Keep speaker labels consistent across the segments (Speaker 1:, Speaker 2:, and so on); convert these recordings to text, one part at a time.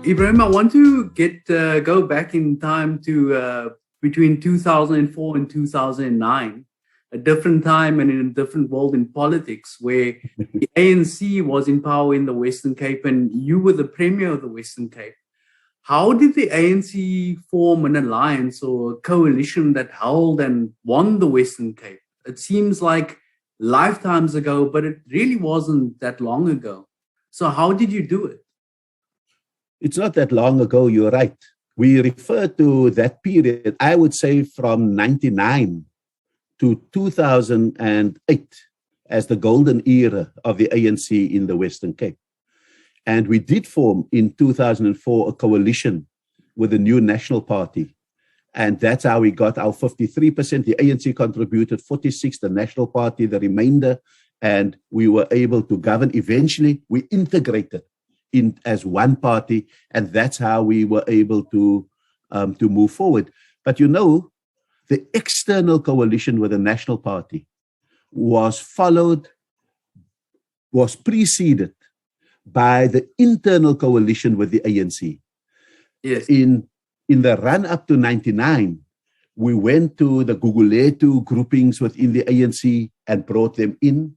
Speaker 1: Ibrahim, I want to go back in time to between 2004 and 2009, a different time and in a different world in politics, where the ANC was in power in the Western Cape and you were the premier of the Western Cape. How did the ANC form an alliance or a coalition that held and won the Western Cape? It seems like lifetimes ago, but it really wasn't that long ago. So how did you do it?
Speaker 2: It's not that long ago, you're right. We refer to that period, I would say from 99 to 2008 as the golden era of the ANC in the Western Cape. And we did form in 2004 a coalition with the new National Party. And that's how we got our 53%. The ANC contributed 46%, the National Party, the remainder. And we were able to govern. Eventually, we integrated in as one party, and that's how we were able to move forward. But you know, the external coalition with the National Party was preceded by the internal coalition with the ANC.
Speaker 1: Yes.
Speaker 2: In the run up to 99, we went to the Guguletu groupings within the ANC and brought them in.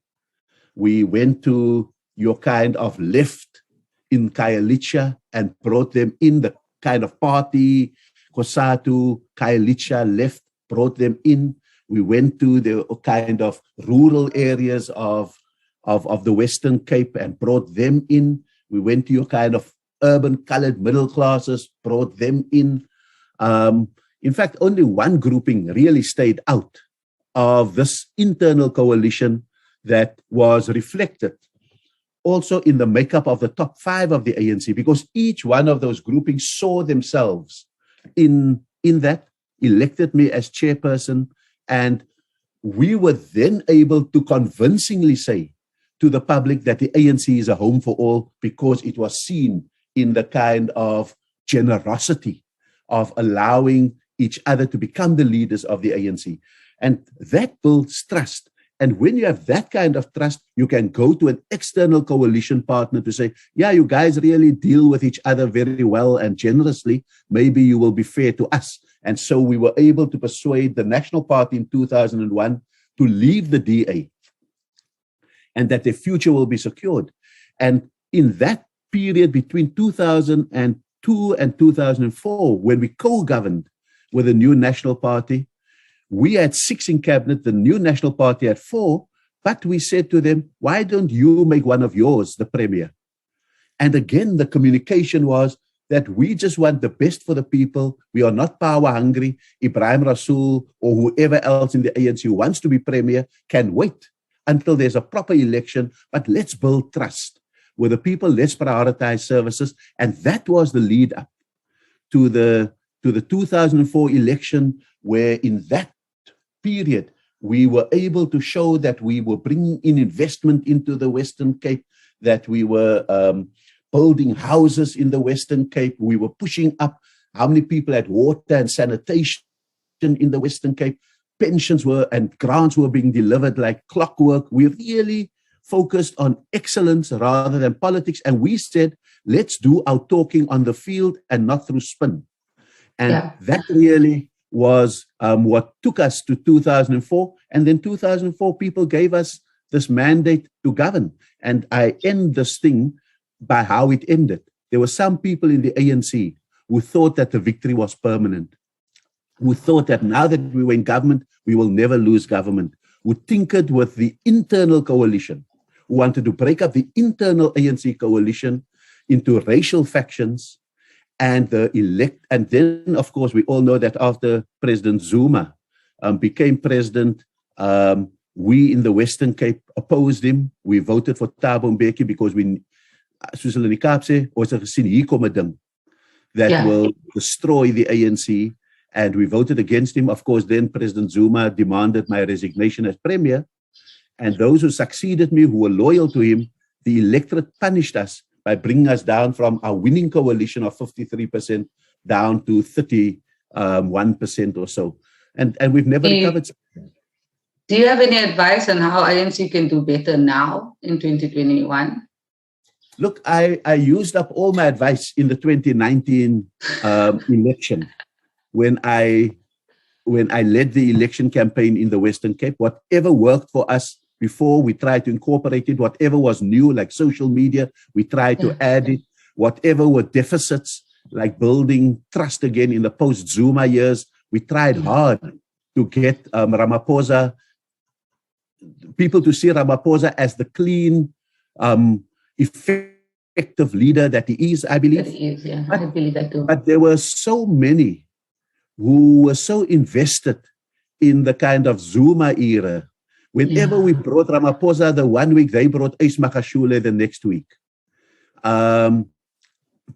Speaker 2: We went to your kind of left in Khayelitsha and brought them in, the kind of party, Kosatu, Khayelitsha left, brought them in. We went to the kind of rural areas of the Western Cape and brought them in. We went to your kind of urban colored middle classes, brought them in. In fact, only one grouping really stayed out of this internal coalition that was reflected also in the makeup of the top 5 of the ANC, because each one of those groupings saw themselves in that, elected me as chairperson, and we were then able to convincingly say to the public that the ANC is a home for all, because it was seen in the kind of generosity of allowing each other to become the leaders of the ANC. And that builds trust. And when you have that kind of trust, you can go to an external coalition partner to say, yeah, you guys really deal with each other very well and generously. Maybe you will be fair to us. And so we were able to persuade the National Party in 2001 to leave the DA and that their future will be secured. And in that period between 2002 and 2004, when we co-governed with the new National Party, we had 6 in cabinet, the new National Party had 4, but we said to them, why don't you make one of yours the premier? And again, the communication was that we just want the best for the people. We are not power hungry. Ebrahim Rasool or whoever else in the ANC who wants to be premier can wait until there's a proper election, but let's build trust with the people, let's prioritize services. And that was the lead up to the 2004 election, where in that period, we were able to show that we were bringing in investment into the Western Cape, that we were building houses in the Western Cape. We were pushing up how many people had water and sanitation in the Western Cape. Pensions and grants were being delivered like clockwork. We really focused on excellence rather than politics. And we said, let's do our talking on the field and not through spin. And that really was what took us to 2004. And then 2004, people gave us this mandate to govern. And I end this thing by how it ended. There were some people in the ANC who thought that the victory was permanent, who thought that now that we were in government, we will never lose government, who tinkered with the internal coalition, who wanted to break up the internal ANC coalition into racial factions, and then, of course, we all know that after President Zuma became president, we in the Western Cape opposed him. We voted for Thabo Mbeki because we, soos hulle in die Kaap sê, ons het gesien hier kom 'n ding that will destroy the ANC, and we voted against him. Of course, then President Zuma demanded my resignation as premier, and those who succeeded me, who were loyal to him, the electorate punished us by bringing us down from our winning coalition of 53% down to 31% or so. And we've never recovered.
Speaker 3: Do you have any advice on how ANC can do better now in 2021?
Speaker 2: Look, I used up all my advice in the 2019 election when I led the election campaign in the Western Cape. Whatever worked for us before, we tried to incorporate it. Whatever was new, like social media, we tried to add it. Whatever were deficits, like building trust again in the post-Zuma years, we tried hard to get Ramaphosa, people to see Ramaphosa as the clean, effective leader that he is, I believe.
Speaker 3: That he is, yeah. I believe that too.
Speaker 2: But there were so many who were so invested in the kind of Zuma era. Whenever we brought Ramaphosa the one week, they brought Ace Makashule the next week.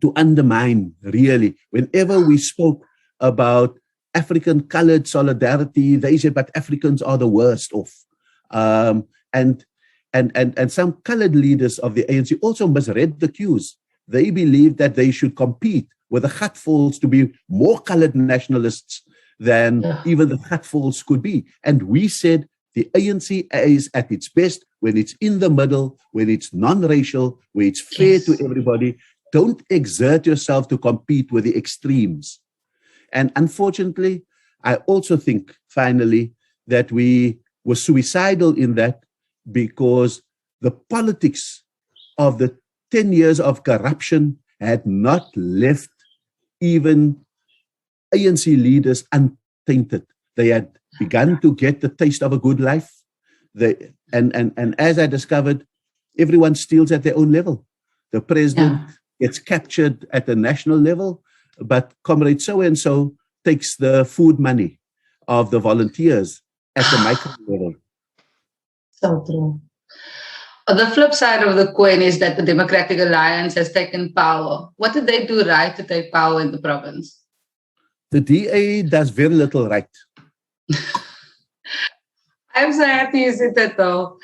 Speaker 2: To undermine, really. Whenever we spoke about African colored solidarity, they said, but Africans are the worst off. And some colored leaders of the ANC also misread the cues. They believed that they should compete with the Gatvols to be more colored nationalists than even the Gatvols could be. And we said the ANC is at its best when it's in the middle, when it's non-racial, where it's fair to everybody. Don't exert yourself to compete with the extremes. And unfortunately, I also think, finally, that we were suicidal in that because the politics of the 10 years of corruption had not left even ANC leaders untainted. They had begun to get the taste of a good life. And as I discovered, everyone steals at their own level. The president gets captured at the national level, but comrade so-and-so takes the food money of the volunteers at the micro level.
Speaker 3: So true. The flip side of the coin is that the Democratic Alliance has taken power. What did they do right to take power in the province?
Speaker 2: The DA does very little right.
Speaker 3: I'm so happy you said that, though.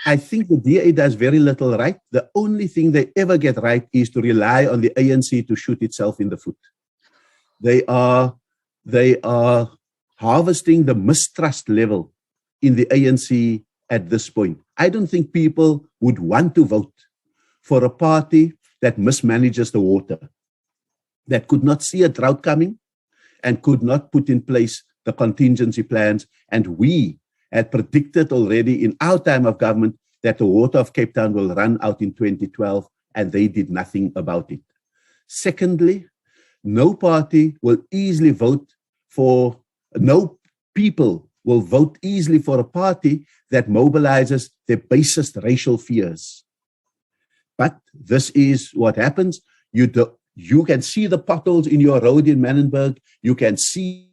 Speaker 2: I think the DA does very little right. The only thing they ever get right is to rely on the ANC to shoot itself in the foot. They are harvesting the mistrust level in the ANC at this point. I don't think people would want to vote for a party that mismanages the water, that could not see a drought coming and could not put in place the contingency plans. And we had predicted already in our time of government that the water of Cape Town will run out in 2012, and they did nothing about it. Secondly, no party will easily vote for, no people will vote easily for a party that mobilizes their basest racial fears. But this is what happens. You can see the potholes in your road in Manenberg. You can see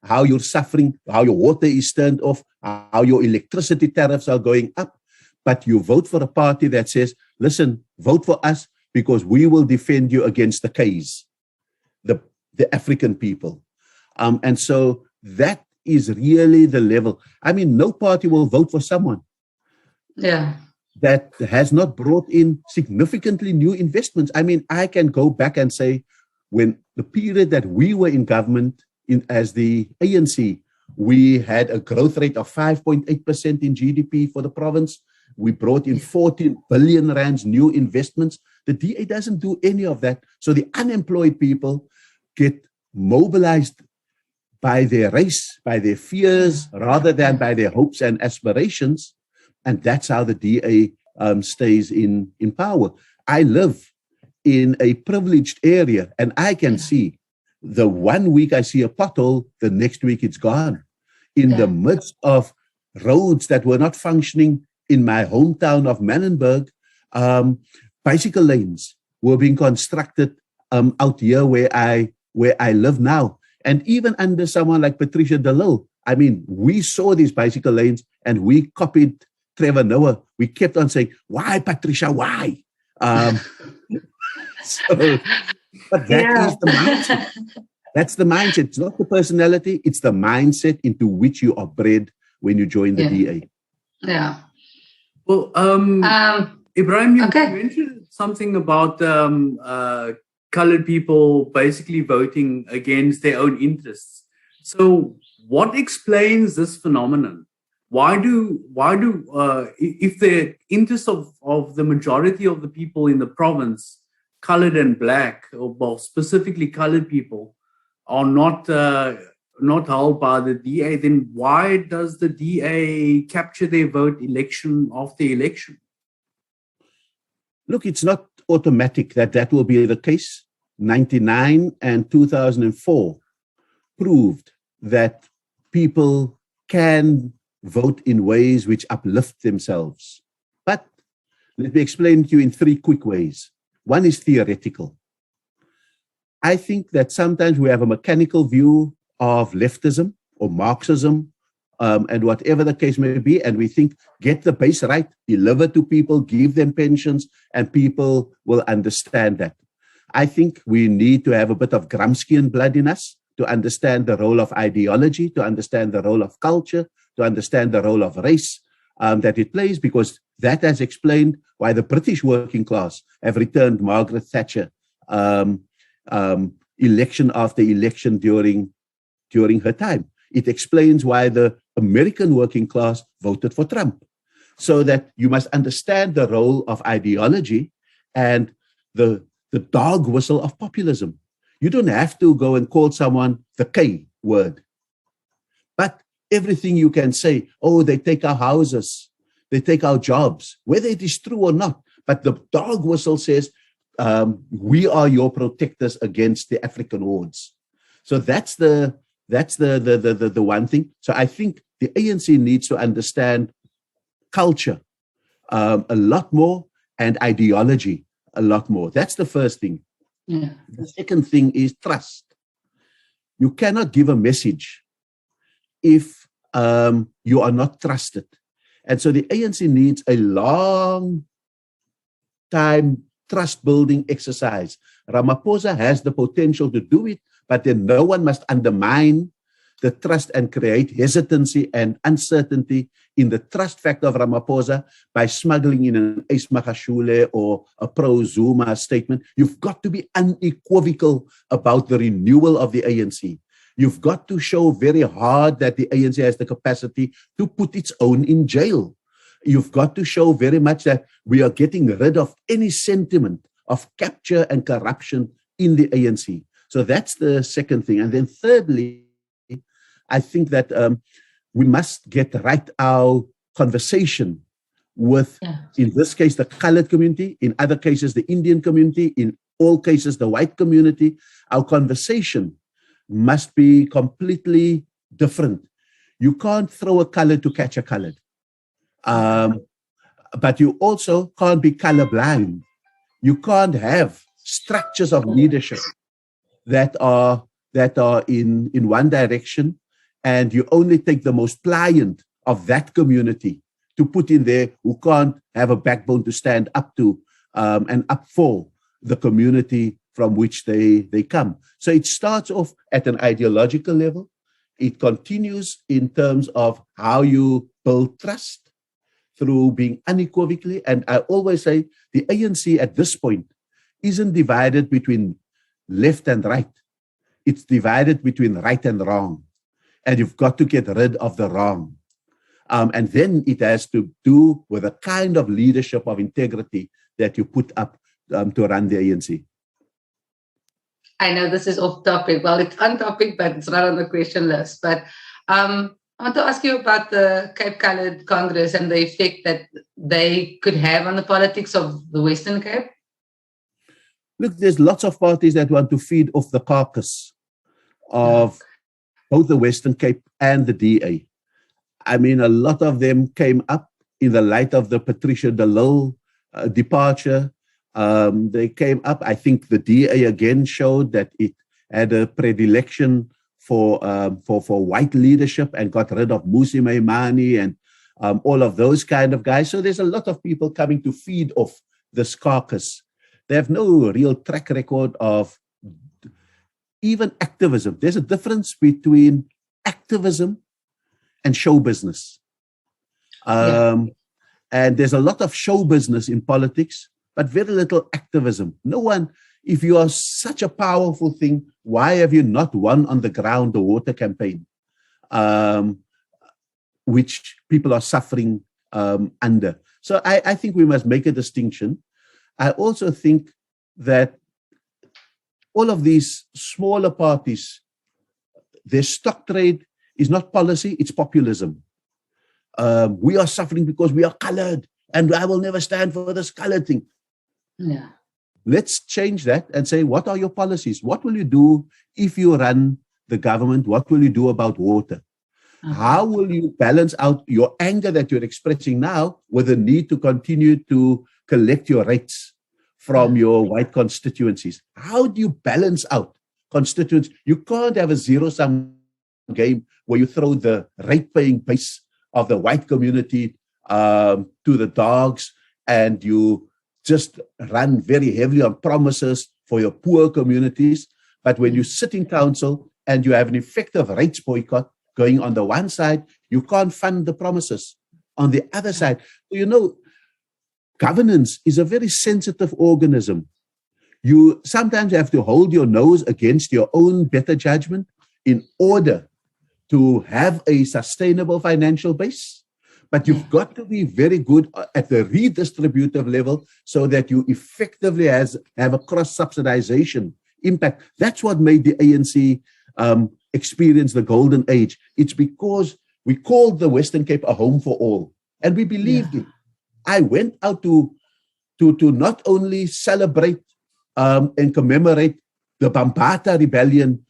Speaker 2: how you're suffering, how your water is turned off, how your electricity tariffs are going up. But you vote for a party that says, listen, vote for us because we will defend you against the K's, the African people. And so that is really the level. I mean, no party will vote for someone that has not brought in significantly new investments. I mean, I can go back and say, when the period that we were in government as the ANC, we had a growth rate of 5.8% in GDP for the province. We brought in 14 billion rands new investments. The DA doesn't do any of that. So the unemployed people get mobilized by their race, by their fears, rather than by their hopes and aspirations. And that's how the DA stays in power. I live in a privileged area, and I can see the one week I see a pothole, the next week it's gone. In the midst of roads that were not functioning in my hometown of Manenberg, bicycle lanes were being constructed out here where I live now. And even under someone like Patricia de Lille, I mean, we saw these bicycle lanes and we copied Trevor Noah. We kept on saying, why, Patricia, why? But that is the mindset. That's the mindset. It's not the personality. It's the mindset into which you are bred when you join the DA.
Speaker 3: Yeah.
Speaker 1: Well, Ibrahim, you mentioned something about colored people basically voting against their own interests. So what explains this phenomenon? if the interests of the majority of the people in the province, colored and black, or well, specifically colored people, are not held by the DA, then why does the DA capture their vote election after election?
Speaker 2: Look, it's not automatic that will be the case. 99 and 2004 proved that people can vote in ways which uplift themselves. But let me explain to you in 3 quick ways. One is theoretical. I think that sometimes we have a mechanical view of leftism or Marxism, and whatever the case may be, and we think, get the base right, deliver to people, give them pensions, and people will understand that. I think we need to have a bit of Gramscian blood in us to understand the role of ideology, to understand the role of culture, to understand the role of race that it plays, because that has explained why the British working class have returned Margaret Thatcher election after election during her time. It explains why the American working class voted for Trump. So that you must understand the role of ideology and the dog whistle of populism. You don't have to go and call someone the K word. But everything you can say, oh, they take our houses, they take our jobs, whether it is true or not. But the dog whistle says, we are your protectors against the African hordes. So that's the one thing. So I think the ANC needs to understand culture a lot more and ideology a lot more. That's the first thing.
Speaker 3: Yeah.
Speaker 2: The second thing is trust. You cannot give a message if you are not trusted. And so the ANC needs a long time trust building exercise. Ramaphosa has the potential to do it, but then no one must undermine the trust and create hesitancy and uncertainty in the trust factor of Ramaphosa by smuggling in an Ace Magashule or a pro-Zuma statement. You've got to be unequivocal about the renewal of the ANC. You've got to show very hard that the ANC has the capacity to put its own in jail. You've got to show very much that we are getting rid of any sentiment of capture and corruption in the ANC. So that's the second thing. And then thirdly, I think that we must get right our conversation with, in this case, the colored community, in other cases, the Indian community, in all cases, the white community. Our conversation must be completely different. You can't throw a color to catch a colored. But you also can't be colorblind. You can't have structures of leadership that are in one direction, and you only take the most pliant of that community to put in there who can't have a backbone to stand up to and up for the community from which they come. So it starts off at an ideological level. It continues in terms of how you build trust through being unequivocally. And I always say the ANC at this point isn't divided between left and right. It's divided between right and wrong. And you've got to get rid of the wrong. And then it has to do with the kind of leadership of integrity that you put up to run the ANC.
Speaker 3: I know this is off topic. Well, it's on topic, but it's not on the question list. But I want to ask you about the Cape Coloured Congress and the effect that they could have on the politics of the Western Cape.
Speaker 2: Look, there's lots of parties that want to feed off the carcass of both the Western Cape and the DA. I mean, a lot of them came up in the light of the Patricia de Lille departure. They came up. I think the DA again showed that it had a predilection for white leadership and got rid of Musi Maimane and all of those kind of guys. So there's a lot of people coming to feed off this carcass. They have no real track record of even activism. There's a difference between activism and show business. And there's a lot of show business in politics, but very little activism. No one, if you are such a powerful thing, why have you not won on the ground the water campaign? which people are suffering under. So I think we must make a distinction. I also think that all of these smaller parties, their stock trade is not policy, it's populism. We are suffering because we are colored, and I will never stand for this colored thing.
Speaker 3: Yeah.
Speaker 2: Let's change that and say, what are your policies? What will you do if you run the government? What will you do about water? How will you balance out your anger that you're expressing now with the need to continue to collect your rates from your white constituencies? How do you balance out constituents? You can't have a zero-sum game where you throw the rate-paying base of the white community to the dogs, and you just run very heavily on promises for your poor communities. But when you sit in council and you have an effective rates boycott going on the one side, you can't fund the promises on the other side. You know, governance is a very sensitive organism. You sometimes have to hold your nose against your own better judgment in order to have a sustainable financial base. But you've got to be very good at the redistributive level so that you effectively have a cross-subsidization impact. That's what made the ANC experience the golden age. It's because we called the Western Cape a home for all, and we believed it. I went out to not only celebrate and commemorate the Bambata rebellion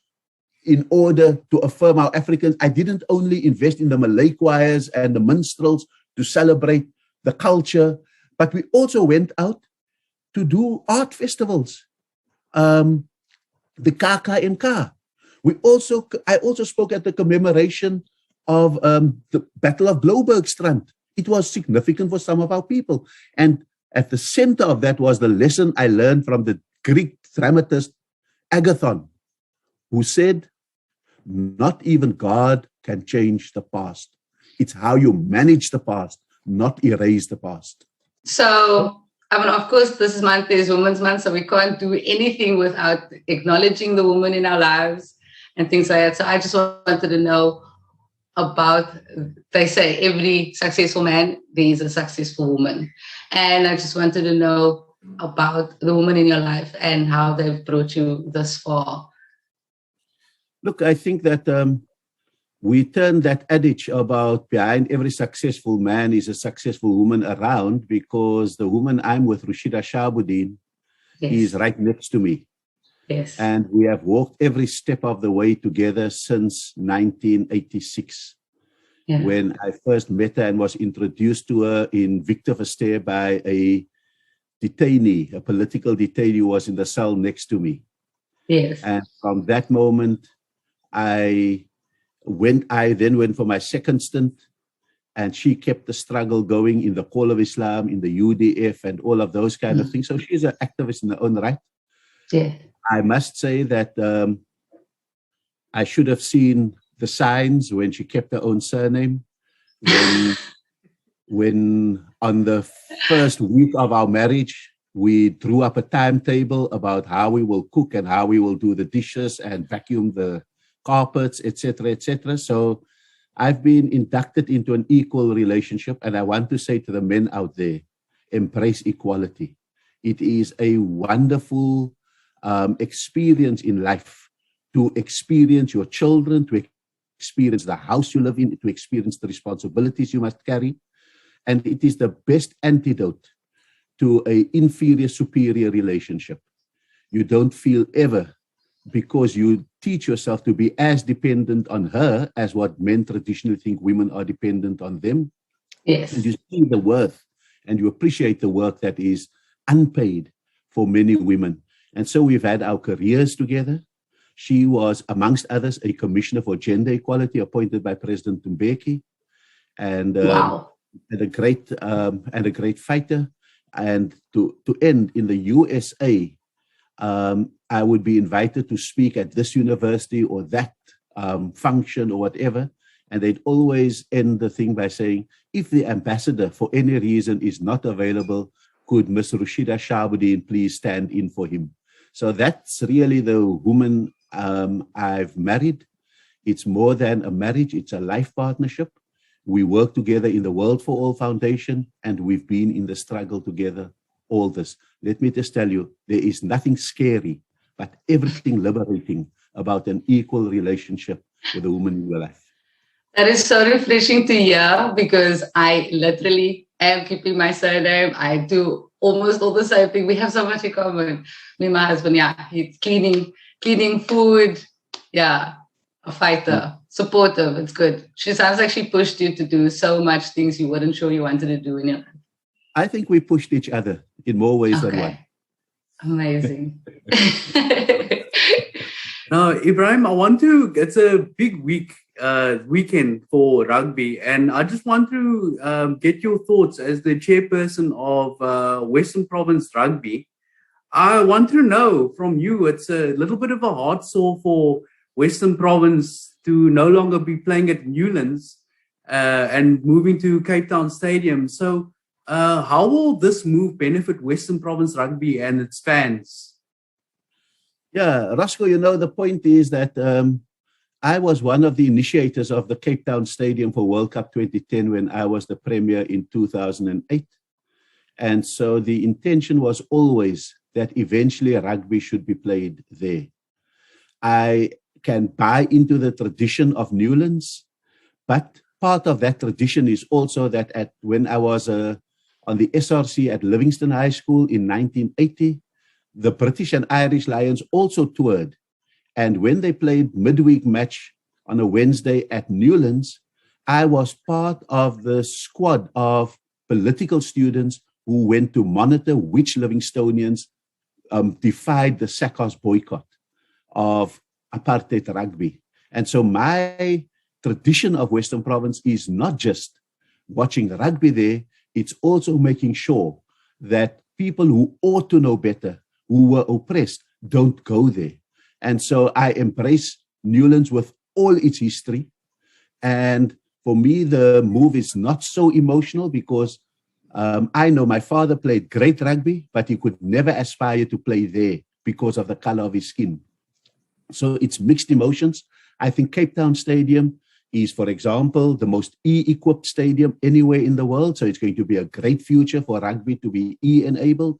Speaker 2: in order to affirm our Africans. I didn't only invest in the Malay choirs and the minstrels to celebrate the culture, but we also went out to do art festivals. The KKMK. I also spoke at the commemoration of the Battle of Blobergstrand. It was significant for some of our people. And at the center of that was the lesson I learned from the Greek dramatist Agathon, who said, not even God can change the past. It's how you manage the past, not erase the past.
Speaker 3: So, I mean, of course, this month is Women's Month, so we can't do anything without acknowledging the women in our lives and things like that. So I just wanted to know about, they say every successful man, there is a successful woman. And I just wanted to know about the women in your life and how they've brought you this far.
Speaker 2: Look, I think that we turn that adage about behind every successful man is a successful woman around, because the woman I'm with, Rashida Shabuddin, is right next to me.
Speaker 3: Yes.
Speaker 2: And we have walked every step of the way together since 1986, when I first met her and was introduced to her in Victor Verster by a detainee, a political detainee who was in the cell next to me.
Speaker 3: Yes.
Speaker 2: And from that moment, I then went for my second stint, and she kept the struggle going in the Call of Islam, in the UDF, and all of those kind of things. So she's an activist in her own right.
Speaker 3: Yeah.
Speaker 2: I must say that I should have seen the signs when she kept her own surname. When on the first week of our marriage, we drew up a timetable about how we will cook and how we will do the dishes and vacuum the carpets, etc., etc. So I've been inducted into an equal relationship, and I want to say to the men out there, embrace equality. It is a wonderful experience in life to experience your children, to experience the house you live in, to experience the responsibilities you must carry. And it is the best antidote to an inferior-superior relationship. You don't feel ever, because you teach yourself to be as dependent on her as what men traditionally think women are dependent on them.
Speaker 3: Yes.
Speaker 2: And you see the worth, and you appreciate the work that is unpaid for many women. And so we've had our careers together. She was, amongst others, a commissioner for gender equality appointed by President Mbeki, and a great fighter. And to end in the USA, I would be invited to speak at this university or that function or whatever, and they'd always end the thing by saying, if the ambassador for any reason is not available, could Ms. Rashida Shabuddin please stand in for him? So that's really the woman I've married. It's more than a marriage, it's a life partnership. We work together in the World for All Foundation, and we've been in the struggle together, all this. Let me just tell you, there is nothing scary, but everything liberating about an equal relationship with a woman in your life.
Speaker 3: That is so refreshing to hear, because I literally am keeping my surname. I do almost all the same thing. We have so much in common. Me and my husband, he's cleaning food. Yeah, a fighter, supportive. It's good. She sounds like she pushed you to do so much things you weren't sure you wanted to do in your life.
Speaker 2: I think we pushed each other in more ways than one.
Speaker 3: Amazing.
Speaker 1: Now, Ibrahim, it's a big weekend for rugby, and I just want to get your thoughts as the chairperson of Western Province Rugby. I want to know from you, it's a little bit of a heart sore for Western Province to no longer be playing at Newlands and moving to Cape Town Stadium. So how will this move benefit Western Province Rugby and its fans?
Speaker 2: Yeah, Roscoe, the point is that I was one of the initiators of the Cape Town Stadium for World Cup 2010 when I was the premier in 2008. And so the intention was always that eventually rugby should be played there. I can buy into the tradition of Newlands, but part of that tradition is also that when I was on the SRC at Livingston High School in 1980, the British and Irish Lions also toured. And when they played midweek match on a Wednesday at Newlands, I was part of the squad of political students who went to monitor which Livingstonians defied the SACOS boycott of apartheid rugby. And so my tradition of Western Province is not just watching rugby there, it's also making sure that people who ought to know better, who were oppressed, don't go there. And so I embrace Newlands with all its history. And for me, the move is not so emotional because I know my father played great rugby, but he could never aspire to play there because of the color of his skin. So it's mixed emotions. I think Cape Town Stadium is, for example, the most E-equipped stadium anywhere in the world. So it's going to be a great future for rugby to be E-enabled.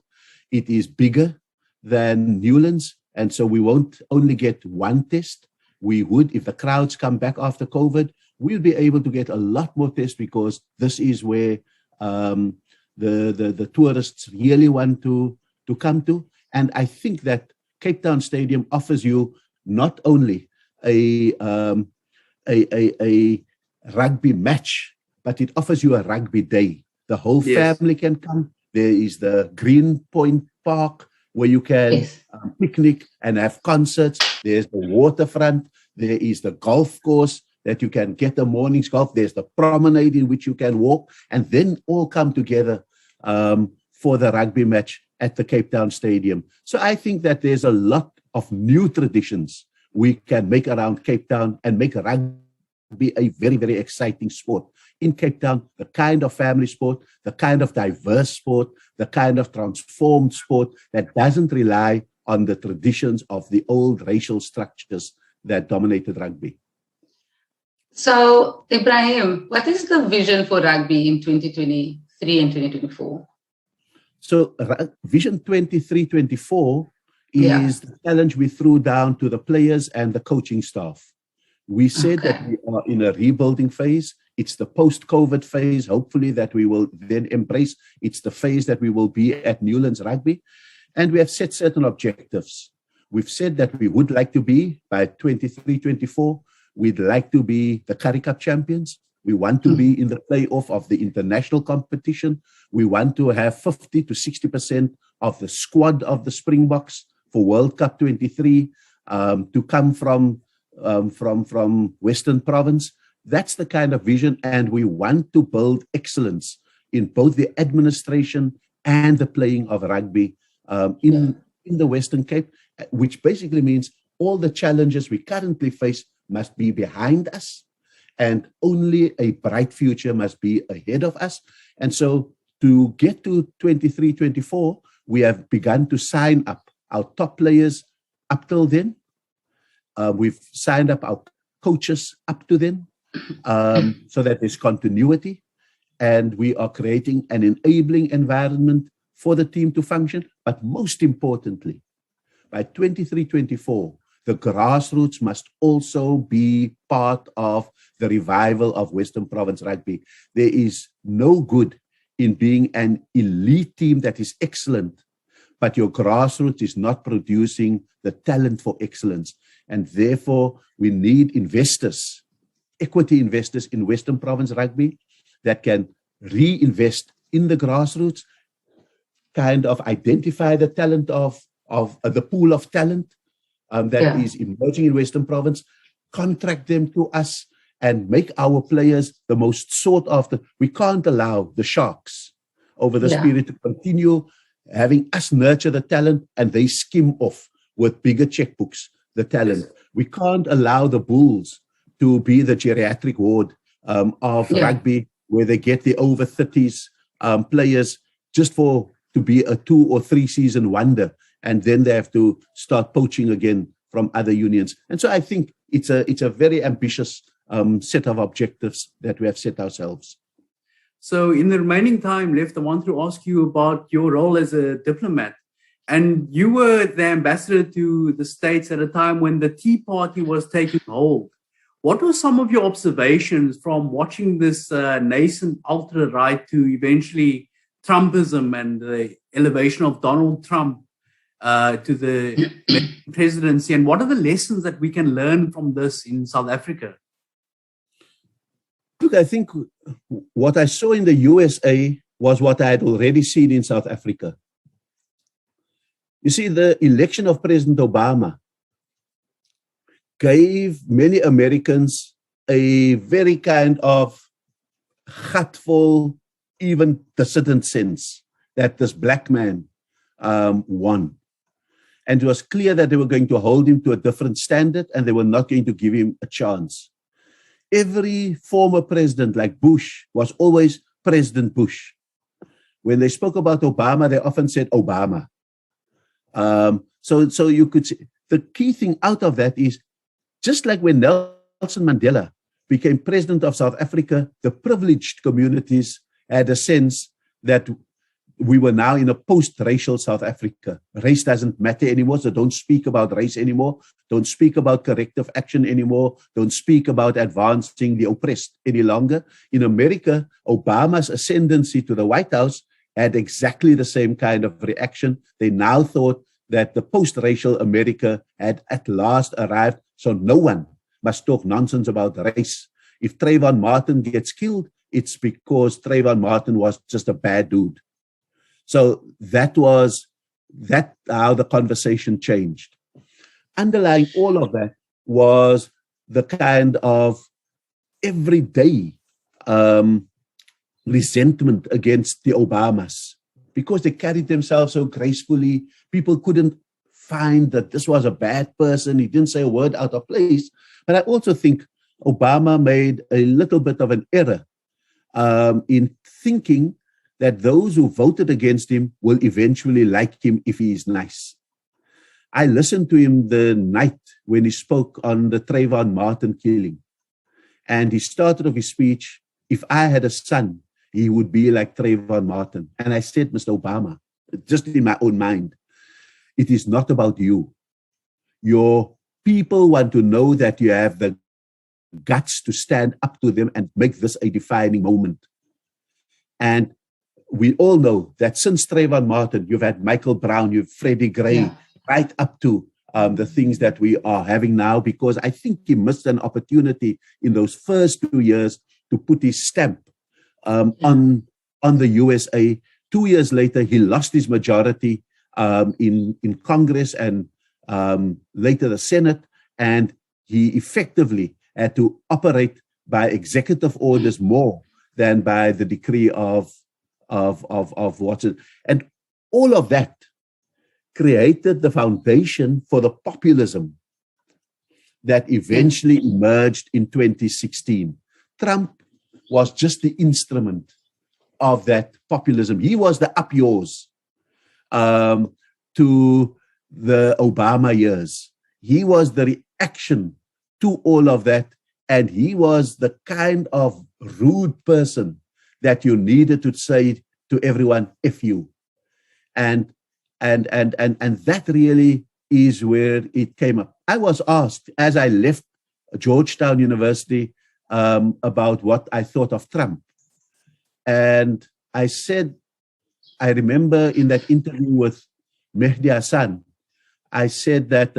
Speaker 2: It is bigger than Newlands. And so we won't only get one test. We would, if the crowds come back after COVID, we'll be able to get a lot more tests because this is where the tourists really want to come to. And I think that Cape Town Stadium offers you not only a rugby match, but it offers you a rugby day. The whole family can come. There is the Green Point Park where you can picnic and have concerts. There's the waterfront. There is the golf course that you can get a morning's golf. There's the promenade in which you can walk and then all come together for the rugby match at the Cape Town Stadium. So I think that there's a lot of new traditions we can make around Cape Town and make rugby a very, very exciting sport. In Cape Town, the kind of family sport, the kind of diverse sport, the kind of transformed sport that doesn't rely on the traditions of the old racial structures that dominated rugby.
Speaker 3: So, Ibrahim, what is the vision for rugby in 2023 and 2024?
Speaker 2: So, Vision 23-24 is the challenge we threw down to the players and the coaching staff. We said that we are in a rebuilding phase. It's the post-COVID phase, hopefully, that we will then embrace. It's the phase that we will be at Newlands Rugby. And we have set certain objectives. We've said that we would like to be, by 23-24, we'd like to be the Currie Cup champions. We want to be in the playoff of the international competition. We want to have 50 to 60% of the squad of the Springboks for World Cup 23 to come from Western Province. That's the kind of vision, and we want to build excellence in both the administration and the playing of rugby in the Western Cape, which basically means all the challenges we currently face must be behind us, and only a bright future must be ahead of us. And so to get to 23-24, we have begun to sign up our top players up till then. We've signed up our coaches up to then. so that there's continuity, and we are creating an enabling environment for the team to function. But most importantly, by 23-24, the grassroots must also be part of the revival of Western Province Rugby. There is no good in being an elite team that is excellent, but your grassroots is not producing the talent for excellence. And therefore, we need investors, equity investors in Western Province Rugby that can reinvest in the grassroots, kind of identify the talent of the pool of talent that is emerging in Western Province, contract them to us, and make our players the most sought after. We can't allow the Sharks over the Spirit to continue having us nurture the talent and they skim off with bigger checkbooks the talent. We can't allow the Bulls to be the geriatric ward of rugby, where they get the over 30s players just to be a 2 or 3 season wonder, and then they have to start poaching again from other unions. And so I think it's a very ambitious set of objectives that we have set ourselves.
Speaker 1: So in the remaining time left, I want to ask you about your role as a diplomat. And you were the ambassador to the States at a time when the Tea Party was taking hold. What were some of your observations from watching this nascent ultra-right to eventually Trumpism and the elevation of Donald Trump to the presidency? And what are the lessons that we can learn from this in South Africa?
Speaker 2: Look, I think what I saw in the USA was what I had already seen in South Africa. You see, the election of President Obama gave many Americans a very kind of hurtful, even dissident sense that this black man won. And it was clear that they were going to hold him to a different standard and they were not going to give him a chance. Every former president like Bush was always President Bush. When they spoke about Obama, they often said Obama. So you could see, the key thing out of that is, just like when Nelson Mandela became president of South Africa, the privileged communities had a sense that we were now in a post-racial South Africa. Race doesn't matter anymore, so don't speak about race anymore. Don't speak about corrective action anymore. Don't speak about advancing the oppressed any longer. In America, Obama's ascendancy to the White House had exactly the same kind of reaction. They now thought that the post-racial America had at last arrived, so no one must talk nonsense about race. If Trayvon Martin gets killed, it's because Trayvon Martin was just a bad dude. So that how the conversation changed. Underlying all of that was the kind of everyday resentment against the Obamas, because they carried themselves so gracefully. People couldn't find that this was a bad person. He didn't say a word out of place. But I also think Obama made a little bit of an error in thinking that those who voted against him will eventually like him if he is nice. I listened to him the night when he spoke on the Trayvon Martin killing. And he started off his speech, if I had a son, he would be like Trayvon Martin. And I said, Mr. Obama, just in my own mind, it is not about you. Your people want to know that you have the guts to stand up to them and make this a defining moment. And we all know that since Trayvon Martin, you've had Michael Brown, you've Freddie Gray, right up to the things that we are having now, because I think he missed an opportunity in those first 2 years to put his stamp on the USA. 2 years later, he lost his majority in Congress and later the Senate, and he effectively had to operate by executive orders more than by the decree of Watson. And all of that created the foundation for the populism that eventually emerged in 2016. Trump was just the instrument of that populism. He was the up yours to the Obama years. He was the reaction to all of that. And he was the kind of rude person that you needed to say to everyone, "F you." And that really is where it came up. I was asked as I left Georgetown University about what I thought of Trump. And I said, I remember in that interview with Mehdi Hassan, I said that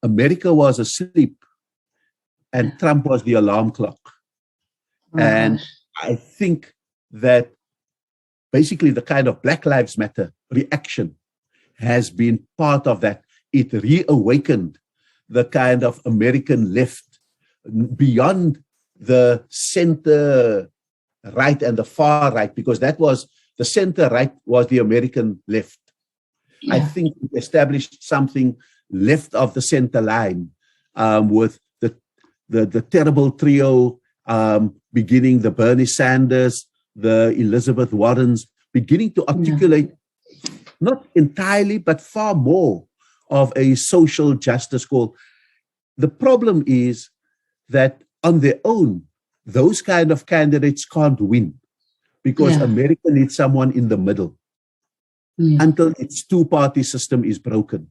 Speaker 2: America was asleep and Trump was the alarm clock. And I think that basically the kind of Black Lives Matter reaction has been part of that. It reawakened the kind of American left beyond the center right and the far right, because that was the center right was the American left. Yeah. I think it established something left of the center line with the terrible trio beginning, the Bernie Sanders, the Elizabeth Warrens, beginning to articulate not entirely, but far more of a social justice call. The problem is that on their own, those kind of candidates can't win because America needs someone in the middle until its two-party system is broken.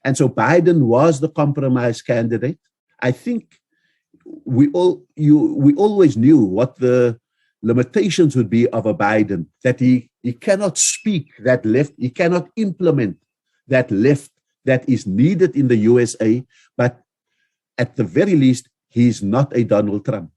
Speaker 2: And so Biden was the compromise candidate. I think we always knew what the limitations would be of a Biden, that he cannot speak that left, he cannot implement that left that is needed in the USA, but at the very least, he's not a Donald Trump.